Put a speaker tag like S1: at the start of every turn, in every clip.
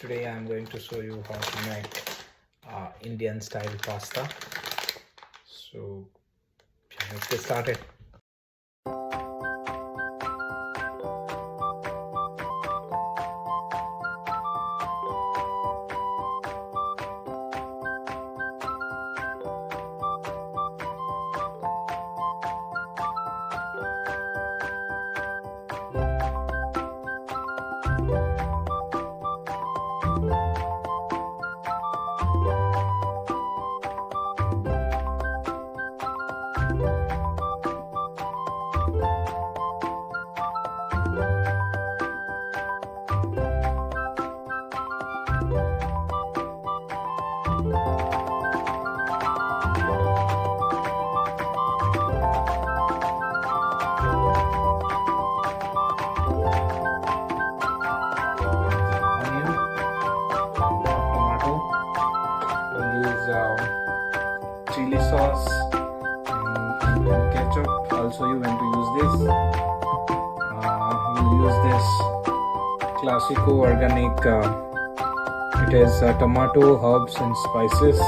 S1: Today I'm going to show you how to make Indian style pasta. So let's get started. Chili sauce and ketchup. Also, you want to use this. We'll use this Classico organic. It has tomato, herbs, and spices.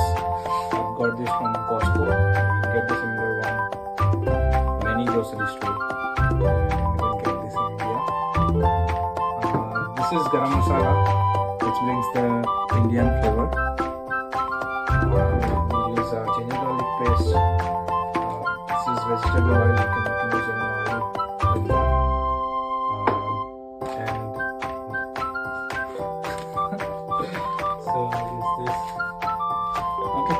S1: I've got this from Costco. You can get the similar one many grocery store. You can get this in India. This is garam masala, which brings the Indian flavor. Ginger garlic paste. This is vegetable oil. You can use any oil. And so I'll use this. Okay.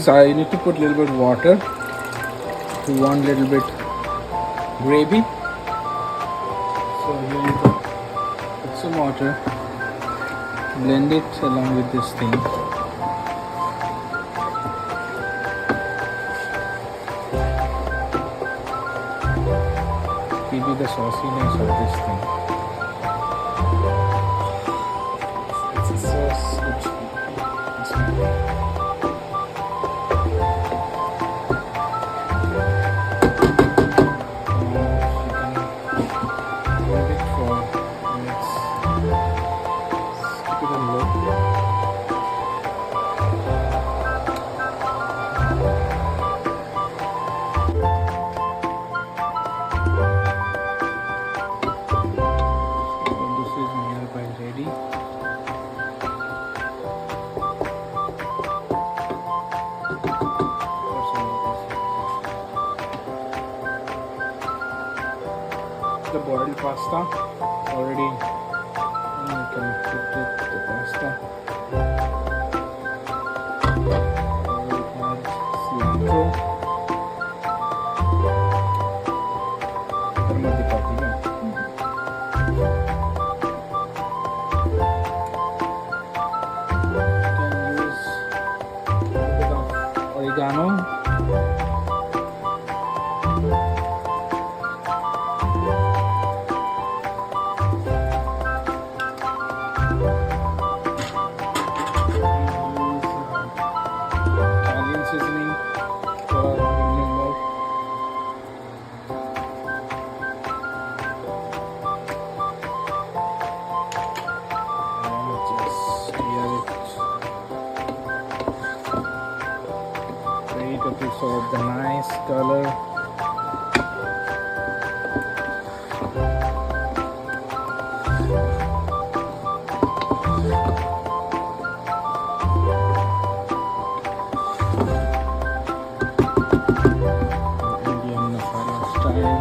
S1: I need to put a little bit of water to want a little bit gravy. So here you go. Put some water, blend it along with this thing. Give you the sauciness of this thing. It's a sauce which it's the boiled pasta already. And you can put it the pasta. We'll add cilantro. Termati pati na. Can use a bit of oregano. Italian seasoning for more. And just stir it. Wait up to sort the nice color. Indian masala style.